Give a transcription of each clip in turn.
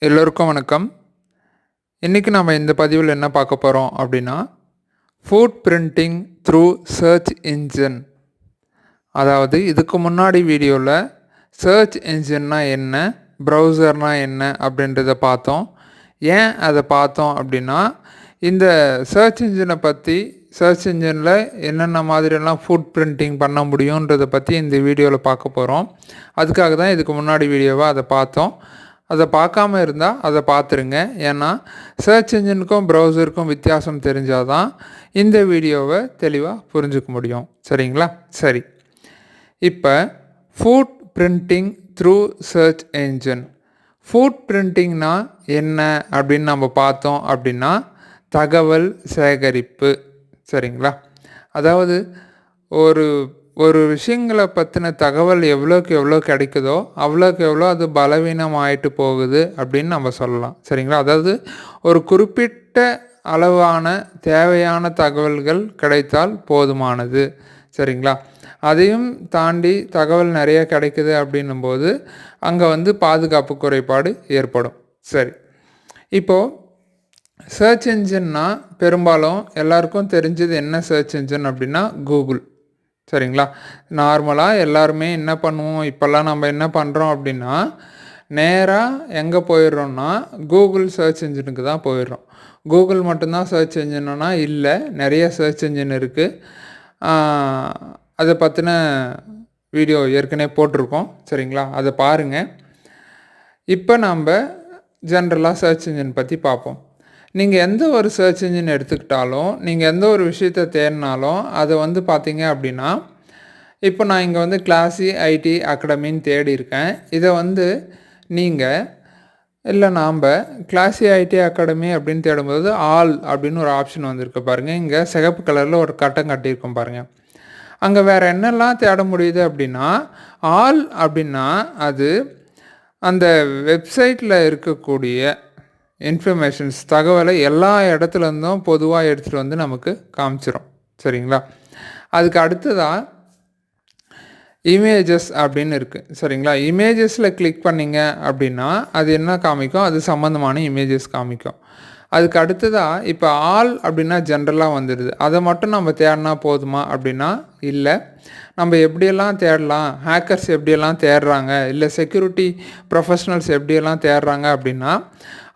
எல்லோருக்கும் வணக்கம். இன்றைக்கி நம்ம இந்த பதிவில் என்ன பார்க்க போகிறோம் அப்படின்னா, food printing through search engine. அதாவது இதுக்கு முன்னாடி வீடியோவில் சர்ச் இன்ஜின்னா என்ன, ப்ரௌசர்னா என்ன அப்படின்றத பார்த்தோம். ஏன் அதை பார்த்தோம் அப்படின்னா, இந்த சர்ச் இன்ஜினை பற்றி சர்ச் இன்ஜினில் என்னென்ன மாதிரியெல்லாம் ஃபுட் பிரிண்டிங் பண்ண முடியுன்றதை பற்றி இந்த வீடியோவில் பார்க்க போகிறோம். அதுக்காக தான் இதுக்கு முன்னாடி வீடியோவை அதை பார்த்தோம். அதை பார்க்காம இருந்தால் அதை பார்த்துருங்க. ஏன்னா சர்ச் இன்ஜினுக்கும் ப்ரௌசருக்கும் வித்தியாசம் தெரிஞ்சால் தான் இந்த வீடியோவை தெளிவாக புரிஞ்சுக்க முடியும். சரிங்களா? சரி, இப்போ foot printing through search engine. Foot பிரிண்டிங்னா என்ன அப்படின்னு நம்ம பார்த்தோம் அப்படின்னா, தகவல் சேகரிப்பு. சரிங்களா? அதாவது ஒரு ஒரு விஷயங்களை பற்றின தகவல் எவ்வளோக்கு எவ்வளோ கிடைக்குதோ அவ்வளோக்கு எவ்வளோ அது பலவீனமாயிட்டு போகுது அப்படின்னு நம்ம சொல்லலாம். சரிங்களா? அதாவது ஒரு குறிப்பிட்ட அளவான தேவையான தகவல்கள் கிடைத்தால் போதுமானது. சரிங்களா? அதையும் தாண்டி தகவல் நிறைய கிடைக்குது அப்படின்னும்போது அங்கே பாதுகாப்பு குறைபாடு ஏற்படும். சரி, இப்போது சர்ச் இன்ஜின்னா பெரும்பாலும் எல்லாருக்கும் தெரிஞ்சது என்ன சர்ச் இன்ஜின் அப்படின்னா கூகுள். சரிங்களா? நார்மலாக எல்லாருமே என்ன பண்ணுவோம், இப்போல்லாம் நம்ம என்ன பண்ணுறோம் அப்படின்னா, நேராக எங்கே போயிடுறோம்னா கூகுள் சர்ச் இன்ஜினுக்கு தான் போயிடுறோம். கூகுள் மட்டும்தான் சர்ச் இன்ஜின்னா இல்லை, நிறைய சர்ச் இன்ஜின் இருக்குது. அதை பற்றின வீடியோ ஏற்கனவே போட்டிருக்கோம். சரிங்களா? அதை பாருங்கள். இப்போ நம்ம ஜென்ரலாக சர்ச் இன்ஜின் பற்றி பார்ப்போம். நீங்கள் எந்த ஒரு சர்ச் இன்ஜின் எடுத்துக்கிட்டாலும், நீங்கள் எந்த ஒரு விஷயத்தை தேடினாலும் அதை பார்த்தீங்க அப்படின்னா, இப்போ நான் இங்கே கிளாஸி ஐடி அகாடமின்னு தேடி இருக்கேன். இதை நீங்கள் இல்லை நாம் கிளாஸி ஐடி அகாடமி அப்படின்னு தேடும்போது ஆல் அப்படின்னு ஒரு ஆப்ஷன் வந்திருக்கு பாருங்கள். இங்கே சிகப்பு கலரில் ஒரு கட்டம் கட்டியிருக்கோம் பாருங்கள். அங்கே வேறு என்னெல்லாம் தேட முடியுது அப்படின்னா, ஆல் அப்படின்னா அது அந்த வெப்சைட்டில் இருக்கக்கூடிய இன்ஃபர்மேஷன்ஸ் தகவலை எல்லா இடத்துலேருந்தும் பொதுவாக எடுத்துகிட்டு நமக்கு காமிச்சிரும். சரிங்களா? அதுக்கு அடுத்ததாக இமேஜஸ் அப்படின்னு இருக்குது. சரிங்களா? இமேஜஸில் கிளிக் பண்ணிங்க அப்படின்னா அது என்ன காமிக்கும், அது சம்மந்தமான இமேஜஸ் காமிக்கும். அதுக்கு அடுத்ததாக இப்போ ஆல் அப்படின்னா ஜென்ரலாக வந்துடுது. அதை மட்டும் நம்ம தேடினா போதுமா அப்படின்னா இல்லை. நம்ம எப்படியெல்லாம் தேடலாம், ஹேக்கர்ஸ் எப்படியெல்லாம் தேடுறாங்க, இல்லை செக்யூரிட்டி ப்ரொஃபஷ்னல்ஸ் எப்படியெல்லாம் தேடுறாங்க அப்படின்னா,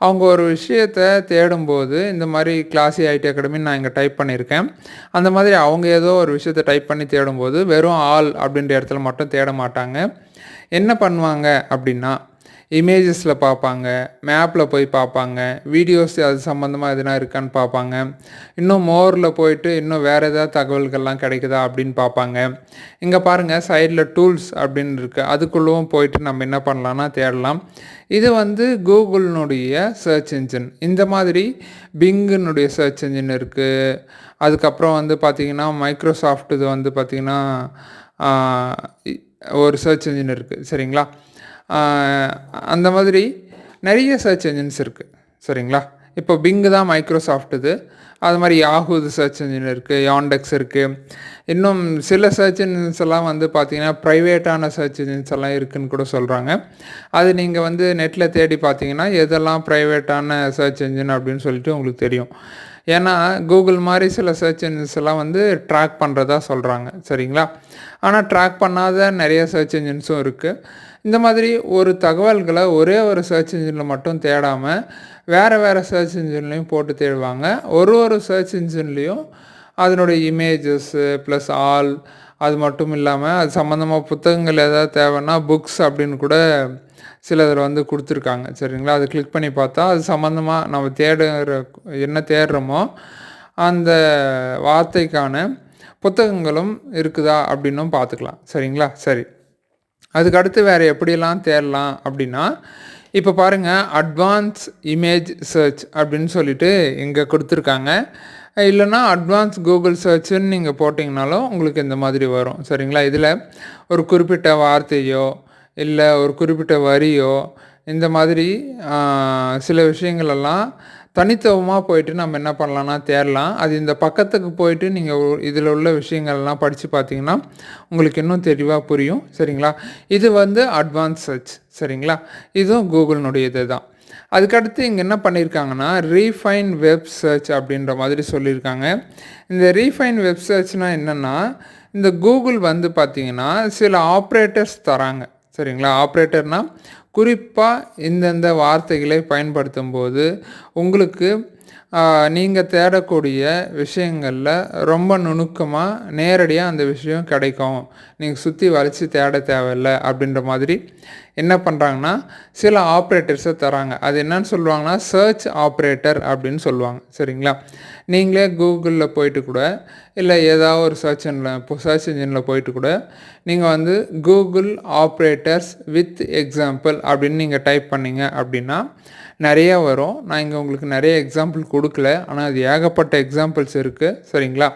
அவங்க ஒரு விஷயத்தை தேடும்போது இந்த மாதிரி கிளாஸி ஐடி அகாடமின்னு நான் இங்கே டைப் பண்ணியிருக்கேன். அந்த மாதிரி அவங்க ஏதோ ஒரு விஷயத்தை டைப் பண்ணி தேடும்போது வெறும் ஆல் அப்படின்ற இடத்துல மட்டும் தேட மாட்டாங்க. என்ன பண்ணுவாங்க அப்படின்னா, இமேஜஸில் பார்ப்பாங்க, மேப்பில் போய் பார்ப்பாங்க, வீடியோஸ் அது சம்மந்தமாக எதுனா இருக்கான்னு பார்ப்பாங்க, இன்னும் மோரில் போயிட்டு இன்னும் வேறு ஏதாவது தகவல்கள்லாம் கிடைக்குதா அப்படின்னு பார்ப்பாங்க. இங்கே பாருங்கள், சைடில் டூல்ஸ் அப்படின்னு இருக்குது. அதுக்குள்ளவும் போயிட்டு நம்ம என்ன பண்ணலான்னா தேடலாம். இது கூகுளினுடைய சர்ச் இன்ஜின். இந்த மாதிரி பிங்குனுடைய சர்ச் இன்ஜின் இருக்குது. அதுக்கப்புறம் பார்த்திங்கன்னா மைக்ரோசாஃப்ட் இது பார்த்திங்கன்னா ஒரு சர்ச் இன்ஜின் இருக்குது. சரிங்களா? அந்த மாதிரி நிறைய சர்ச் என்ஜின்ஸ் இருக்குது. சரிங்களா? இப்போ பிங்கு தான் மைக்ரோசாஃப்ட் அது மாதிரி யாஹூ சர்ச் என்ஜின் இருக்குது, யாண்டெக்ஸ் இருக்குது. இன்னும் சில சர்ச் என்ஜின்ஸ் எல்லாம் பார்த்திங்கன்னா ப்ரைவேட்டான சர்ச் என்ஜின்ஸ் எல்லாம் இருக்குதுன்னு கூட சொல்கிறாங்க. அது நீங்கள் நெட்டில் தேடி பார்த்தீங்கன்னா எதெல்லாம் ப்ரைவேட்டான சர்ச் என்ஜின் அப்படின்னு சொல்லிட்டு உங்களுக்கு தெரியும். ஏன்னா கூகுள் மாதிரி சில சர்ச் என்ஜின்ஸ் எல்லாம் ட்ராக் பண்ணுறதா சொல்கிறாங்க. சரிங்களா? ஆனால் ட்ராக் பண்ணாத நிறைய சர்ச் என்ஜின்ஸும் இருக்குது. இந்த மாதிரி ஒரு தகவல்களை ஒரே ஒரு சர்ச் இன்ஜினில் மட்டும் தேடாமல் வேறு சர்ச் இன்ஜின்லேயும் போட்டு தேடுவாங்க. ஒரு சர்ச் இன்ஜின்லேயும் அதனுடைய இமேஜஸ்ஸு ப்ளஸ் ஆல், அது மட்டும் இல்லாமல் அது சம்மந்தமாக புத்தகங்கள் ஏதாவது தேவைன்னா புக்ஸ் அப்படின்னு கூட சில இதில் கொடுத்துருக்காங்க. சரிங்களா? அது கிளிக் பண்ணி பார்த்தா அது சம்மந்தமாக நம்ம என்ன தேடுறோமோ அந்த வார்த்தைக்கான புத்தகங்களும் இருக்குதா அப்படின்னும் பார்த்துக்கலாம். சரிங்களா? சரி, அதுக்கு அடுத்து வேறு எப்படியெல்லாம் தேடலாம் அப்படின்னா, இப்போ பாருங்கள், அட்வான்ஸ் இமேஜ் சர்ச் அப்படின்னு சொல்லிட்டு இங்கே கொடுத்துருக்காங்க. இல்லைனா அட்வான்ஸ் கூகுள் சர்ச்சுன்னு நீங்கள் போட்டிங்கனாலும் உங்களுக்கு இந்த மாதிரி வரும். சரிங்களா? இதில் ஒரு குறிப்பிட்ட வார்த்தையோ இல்லை ஒரு குறிப்பிட்ட வரியோ இந்த மாதிரி சில விஷயங்களெல்லாம் தனித்துவமாக போயிட்டு நம்ம என்ன பண்ணலான்னா தேடலாம். அது இந்த பக்கத்துக்கு போயிட்டு நீங்கள் இதில் உள்ள விஷயங்கள்லாம் படித்து பார்த்தீங்கன்னா உங்களுக்கு இன்னும் தெளிவாக புரியும். சரிங்களா? இது அட்வான்ஸ் சர்ச். சரிங்களா? இதுவும் கூகுளினுடைய இது தான். அதுக்கடுத்து இங்கே என்ன பண்ணியிருக்காங்கன்னா ரீஃபைன் வெப் சர்ச் அப்படின்ற மாதிரி சொல்லியிருக்காங்க. இந்த ரீஃபைன் வெப் சர்ச்னால் என்னென்னா, இந்த கூகுள் வந்து பார்த்திங்கன்னா சில ஆப்ரேட்டர்ஸ் தராங்க. சரிங்களா? ஆப்ரேட்டர்னால் குறிப்பாக இந்தந்த வார்த்தைகளை பயன்படுத்தும் போது உங்களுக்கு நீங்கள் தேடக்கூடிய விஷயங்களில் ரொம்ப நுணுக்கமாக நேரடியாக அந்த விஷயம் கிடைக்கும். நீங்கள் சுற்றி வளைச்சி தேட தேவையில்லை அப்படின்ற மாதிரி என்ன பண்ணுறாங்கன்னா சில ஆப்ரேட்டர்ஸை தராங்க. அது என்னன்னு சொல்லுவாங்கன்னா சர்ச் ஆப்ரேட்டர் அப்படின்னு சொல்லுவாங்க. சரிங்களா? நீங்களே கூகுளில் போயிட்டு கூட இல்லை ஏதாவது ஒரு சர்ச் இன்ஜினில் போயிட்டு கூட நீங்கள் வந்து கூகுள் ஆப்ரேட்டர்ஸ் வித் எக்ஸாம்பிள் அப்படின்னு நீங்கள் டைப் பண்ணிங்க அப்படின்னா நிறையா வரும். நான் இங்கே உங்களுக்கு நிறைய எக்ஸாம்பிள் கொடுக்கல, ஆனால் அது ஏகப்பட்ட எக்ஸாம்பிள்ஸ் இருக்குது. சரிங்களா?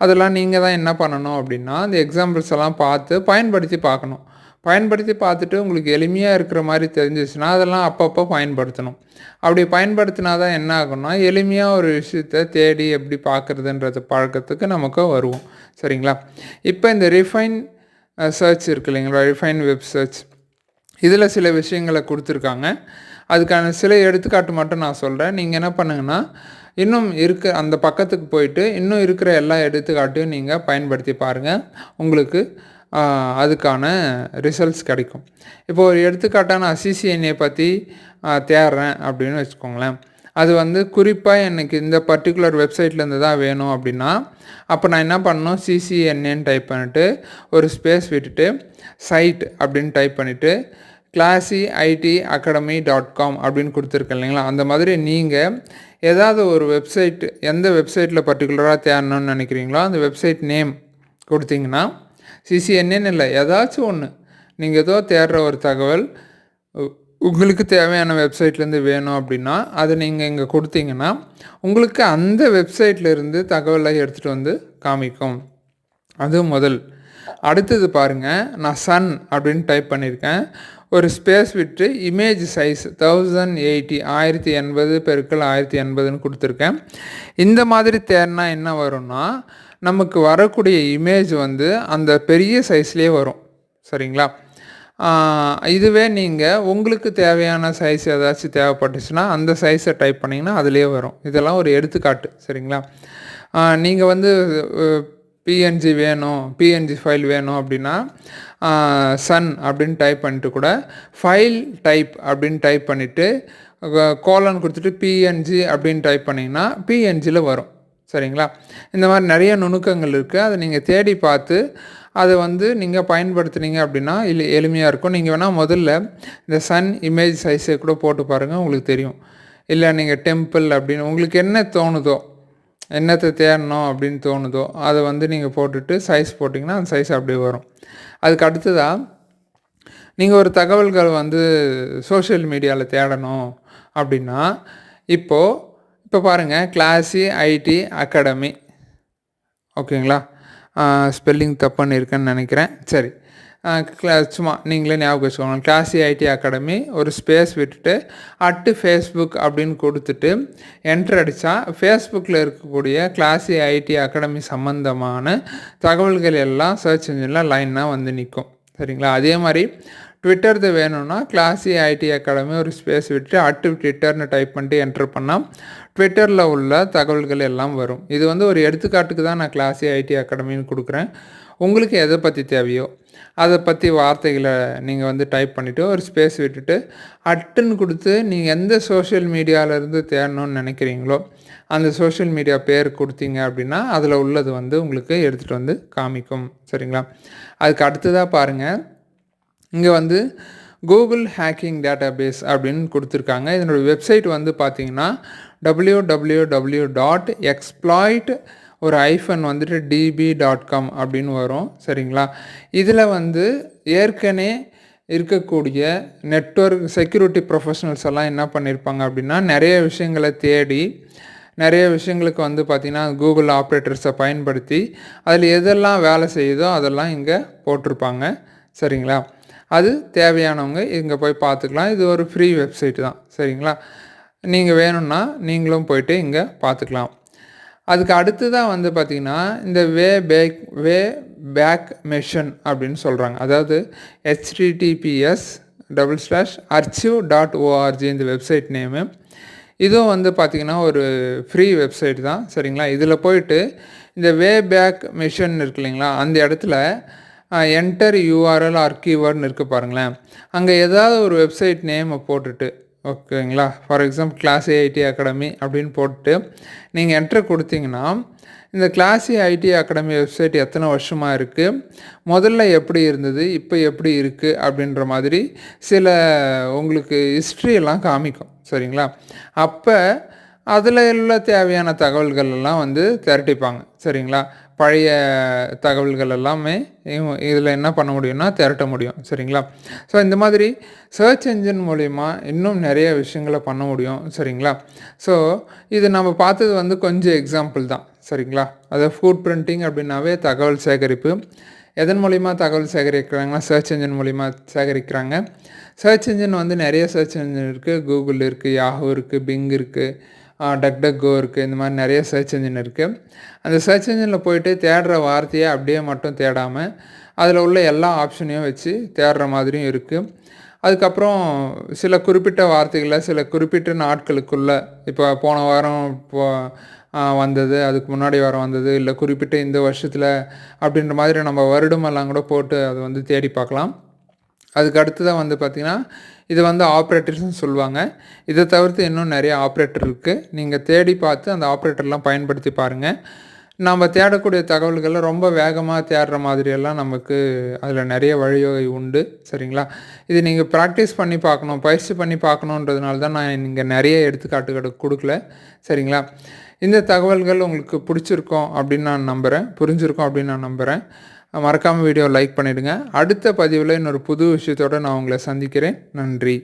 அதெல்லாம் நீங்கள் தான் என்ன பண்ணணும் அப்படின்னா அந்த எக்ஸாம்பிள்ஸ் எல்லாம் பார்த்து பயன்படுத்தி பார்க்கணும். பயன்படுத்தி பார்த்துட்டு உங்களுக்கு எளிமையாக இருக்கிற மாதிரி தெரிஞ்சிச்சுன்னா அதெல்லாம் அப்பப்போ பயன்படுத்தணும். அப்படி பயன்படுத்தினா தான் என்ன ஆகும்னா எளிமையாக ஒரு விஷயத்தை தேடி எப்படி பார்க்குறதுன்றது பழக்கத்துக்கு நமக்கு வருவோம். சரிங்களா? இப்போ இந்த ரிஃபைன் சர்ச் இருக்குது இல்லைங்களா, ரிஃபைன் வெப் சர்ச், இதில் சில விஷயங்களை கொடுத்துருக்காங்க. அதுக்கான சில எடுத்துக்காட்டு மட்டும் நான் சொல்கிறேன். நீங்கள் என்ன பண்ணுங்கன்னா இன்னும் அந்த பக்கத்துக்கு போயிட்டு இன்னும் இருக்கிற எல்லா எடுத்துக்காட்டையும் நீங்கள் பயன்படுத்தி பாருங்கள். உங்களுக்கு அதுக்கான ரிசல்ட்ஸ் கிடைக்கும். இப்போ ஒரு எடுத்துக்காட்டாக நான் சிசிஎன்ஏ பற்றி தேடுறேன் அப்படின்னு வச்சுக்கோங்களேன். அது வந்து குறிப்பாக எனக்கு இந்த பர்டிகுலர் வெப்சைட்லேருந்து தான் வேணும் அப்படின்னா அப்போ நான் என்ன பண்ணணும், சிசிஎன்ஏன்னு டைப் பண்ணிவிட்டு ஒரு ஸ்பேஸ் விட்டுட்டு சைட் அப்படின்னு டைப் பண்ணிவிட்டு classicitacademy.com அப்படின்னு கொடுத்துருக்கேன் இல்லைங்களா. அந்த மாதிரி நீங்கள் ஏதாவது ஒரு வெப்சைட் எந்த வெப்சைட்டில் பர்டிகுலராக தேடணும்னு நினைக்கிறீங்களோ அந்த வெப்சைட் நேம் கொடுத்தீங்கன்னா சிசிஎன்ஏன்னு இல்லை ஏதாச்சும் ஒன்று நீங்கள் ஏதோ தேடுற ஒரு தகவல் உங்களுக்கு தேவையான வெப்சைட்லேருந்து வேணும் அப்படின்னா அதை நீங்கள் இங்கே கொடுத்தீங்கன்னா உங்களுக்கு அந்த வெப்சைட்லேருந்து தகவலை எடுத்துகிட்டு வந்து காமிக்கும். அது முதல். அடுத்தது பாருங்கள், நான் சன் அப்படின்னு டைப் பண்ணியிருக்கேன். ஒரு ஸ்பேஸ் விட்டு இமேஜ் சைஸ் 1080 x 1080ன்னு கொடுத்துருக்கேன். இந்த மாதிரி தேடினா என்ன வரும்னா நமக்கு வரக்கூடிய இமேஜ் வந்து அந்த பெரிய சைஸ்லேயே வரும். சரிங்களா? இதுவே நீங்கள் உங்களுக்கு தேவையான சைஸ் ஏதாச்சும் தேவைப்பட்டுச்சுன்னா அந்த சைஸை டைப் பண்ணிங்கன்னா அதிலே வரும். இதெல்லாம் ஒரு எடுத்துக்காட்டு. சரிங்களா? நீங்கள் வந்து பிஎன்ஜி வேணும், பிஎன்ஜி ஃபைல் வேணும் அப்படின்னா சன் அப்படின்னு டைப் பண்ணிட்டு கூட ஃபைல் டைப் அப்படின்னு டைப் பண்ணிவிட்டு கோலன் கொடுத்துட்டு பிஎன்ஜி அப்படின்னு டைப் பண்ணிங்கன்னா பிஎன்ஜியில் வரும். சரிங்களா? இந்த மாதிரி நிறைய நுணுக்கங்கள் இருக்குது. அதை நீங்கள் தேடி பார்த்து அதை வந்து நீங்கள் பயன்படுத்துனீங்க அப்படின்னா எளிமையாக இருக்கும். நீங்கள் வேணால் முதல்ல இந்த சன் இமேஜ் சைஸை கூட போட்டு பாருங்கள், உங்களுக்கு தெரியும். இல்லை நீங்கள் டெம்பிள் அப்படின்னு உங்களுக்கு என்ன தோணுதோ, என்னத்தை தேடணும் அப்படின்னு தோணுதோ அதை வந்து நீங்கள் போட்டுட்டு சைஸ் போட்டிங்கன்னா அந்த சைஸ் அப்படியே வரும். அதுக்கு அடுத்ததாக நீங்கள் ஒரு தகவல்கள் வந்து சோஷியல் மீடியாவில் தேடணும் அப்படின்னா இப்போ பாருங்கள், classicitacademy. ஓகேங்களா? ஸ்பெல்லிங் தப்பு பண்ணியிருக்கேன்னு நினைக்கிறேன். சரி, சும்மா நீங்களே ஞாபகம் வச்சுக்கோங்க. classicitacademy ஒரு ஸ்பேஸ் விட்டுட்டு @Facebook அப்படின்னு கொடுத்துட்டு என்ட்ரு அடித்தா ஃபேஸ்புக்கில் இருக்கக்கூடிய classicitacademy சம்மந்தமான தகவல்கள் எல்லாம் சர்ச் இன்ஜினில் லைனாக வந்து நிற்கும். சரிங்களா? அதே மாதிரி ட்விட்டர்து வேணும்னா classicitacademy ஒரு ஸ்பேஸ் விட்டு @twitterன்னு டைப் பண்ணிட்டு என்ட்ரு பண்ணால் ட்விட்டரில் உள்ள தகவல்கள் எல்லாம் வரும். இது வந்து ஒரு எடுத்துக்காட்டுக்கு தான் நான் classicitacademyன்னு கொடுக்குறேன். உங்களுக்கு எதை பற்றி தேவையோ அதை பற்றி வார்த்தைகளை நீங்கள் வந்து டைப் பண்ணிவிட்டு ஒரு ஸ்பேஸ் விட்டுட்டு @ன்னு கொடுத்து நீங்கள் எந்த சோஷியல் மீடியாவிலேருந்து தேடணும்னு நினைக்கிறீங்களோ அந்த சோஷியல் மீடியா பேர் கொடுத்தீங்க அப்படின்னா அதில் உள்ளது வந்து உங்களுக்கு எடுத்துகிட்டு வந்து காமிக்கும். சரிங்களா? அதுக்கு அடுத்ததாக பாருங்கள், இங்கே வந்து கூகுள் ஹேக்கிங் டேட்டாபேஸ் அப்படின்னு கொடுத்துருக்காங்க. இதனோட வெப்சைட் வந்து பார்த்தீங்கன்னா www.exploit ஒரு ஐஃபன் வந்துட்டு db.com அப்படின்னு வரும். சரிங்களா? இதில் வந்து ஏற்கனவே இருக்கக்கூடிய நெட்வொர்க் செக்யூரிட்டி ப்ரொஃபஷனல்ஸ் எல்லாம் என்ன பண்ணியிருப்பாங்க அப்படின்னா நிறைய விஷயங்களை தேடி நிறைய விஷயங்களுக்கு வந்து பார்த்திங்கன்னா கூகுள் ஆப்ரேட்டர்ஸை பயன்படுத்தி அதில் எதெல்லாம் வேலை செய்யுதோ அதெல்லாம் இங்கே போட்டிருப்பாங்க. சரிங்களா? அது தேவையானவங்க இங்கே போய் பார்த்துக்கலாம். இது ஒரு ஃப்ரீ வெப்சைட் தான். சரிங்களா? நீங்கள் வேணும்னா நீங்களும் போயிட்டு இங்கே பார்த்துக்கலாம். அதுக்கு அடுத்ததாக வந்து பார்த்திங்கன்னா இந்த வே பேக் மெஷன் அப்படின்னு சொல்கிறாங்க. அதாவது HTTPS www.archive.org இந்த வெப்சைட் நேமு. இதுவும் வந்து பார்த்திங்கன்னா ஒரு ஃப்ரீ வெப்சைட் தான் சரிங்களா. இதில் போயிட்டு இந்த வே பேக் மிஷன் இருக்கு இல்லைங்களா, அந்த இடத்துல என்டர் யூஆர்எல் ஆர் கீவேர்டுன்னு இருக்குது பாருங்களேன். அங்கே ஏதாவது ஒரு வெப்சைட் நேமை போட்டுட்டு ஓகேங்களா, for example class IT academy அப்படின்னு போட்டு நீங்கள் என்ட்ரு கொடுத்தீங்கன்னா இந்த கிளாஸ் ஐடி அகாடமி வெப்சைட் எத்தனை வருஷமாக இருக்குது, முதல்ல எப்படி இருந்தது, இப்போ எப்படி இருக்குது அப்படின்ற மாதிரி சில உங்களுக்கு ஹிஸ்ட்ரியெல்லாம் காமிக்கும் சரிங்களா. அப்போ அதில் உள்ள தேவையான தகவல்கள் எல்லாம் வந்து திரட்டிப்பாங்க சரிங்களா. பழைய தகவல்கள் எல்லாமே இதில் என்ன பண்ண முடியும்னா திரட்ட முடியும் சரிங்களா. ஸோ இந்த மாதிரி சர்ச் என்ஜின் மூலிமா இன்னும் நிறைய விஷயங்களை பண்ண முடியும் சரிங்களா. ஸோ இது நம்ம பார்த்தது வந்து கொஞ்சம் எக்ஸாம்பிள் தான் சரிங்களா. அதாவது ஃபுட் பிரிண்டிங் அப்படின்னாவே தகவல் சேகரிப்பு. எதன் மூலிமா தகவல் சேகரிக்கிறாங்கன்னா சர்ச் என்ஜின் மூலிமா சேகரிக்கிறாங்க. சர்ச் என்ஜின் வந்து நிறைய சர்ச் என்ஜின் இருக்குது. கூகுள் இருக்குது, யாஹூ இருக்குது, பிங் இருக்குது, டக்டக்கோ இருக்குது. இந்த மாதிரி நிறைய சர்ச் என்ஜின் இருக்குது. அந்த சர்ச் என்ஜினில் போயிட்டு தேடுற வார்த்தையை அப்படியே மட்டும் தேடாமல் அதில் உள்ள எல்லா ஆப்ஷனையும் வச்சு தேடுற மாதிரியும் இருக்குது. அதுக்கப்புறம் சில குறிப்பிட்ட வார்த்தைகளை சில குறிப்பிட்ட நாட்களுக்குள்ளே, இப்போ போன வாரம் வந்தது, அதுக்கு முன்னாடி வாரம் வந்தது, இல்லை குறிப்பிட்ட இந்த வருஷத்தில் அப்படின்ற மாதிரி நம்ம வருடமெல்லாம் கூட போட்டு அதை வந்து தேடி பார்க்கலாம். அதுக்கு அடுத்ததாக வந்து பார்த்திங்கன்னா இது வந்து ஆப்ரேட்டர்ஸ்னு சொல்லுவாங்க. இதை தவிர்த்து இன்னும் நிறைய ஆப்ரேட்டர் இருக்குது. நீங்கள் தேடி பார்த்து அந்த ஆப்ரேட்டர்லாம் பயன்படுத்தி பாருங்கள். நம்ம தேடக்கூடிய தகவல்களை ரொம்ப வேகமாக தேடுற மாதிரியெல்லாம் நமக்கு அதில் நிறைய வழிவகை உண்டு சரிங்களா. இது நீங்கள் ப்ராக்டிஸ் பண்ணி பார்க்கணும், பயிற்சி பண்ணி பார்க்கணுன்றதுனால தான் நான் இங்கே நிறைய எடுத்துக்காட்டுகளை கொடுக்கல சரிங்களா. இந்த தகவல்கள் உங்களுக்கு பிடிச்சிருக்கோம் அப்படின்னு நான் நம்புகிறேன், புரிஞ்சிருக்கோம் அப்படின்னு நான் நம்புகிறேன். மறக்காமல் வீடியோ லைக் பண்ணிவிடுங்க. அடுத்த பதிவில் இன்னொரு புது விஷயத்தோடு நான் உங்களை சந்திக்கிறேன். நன்றி.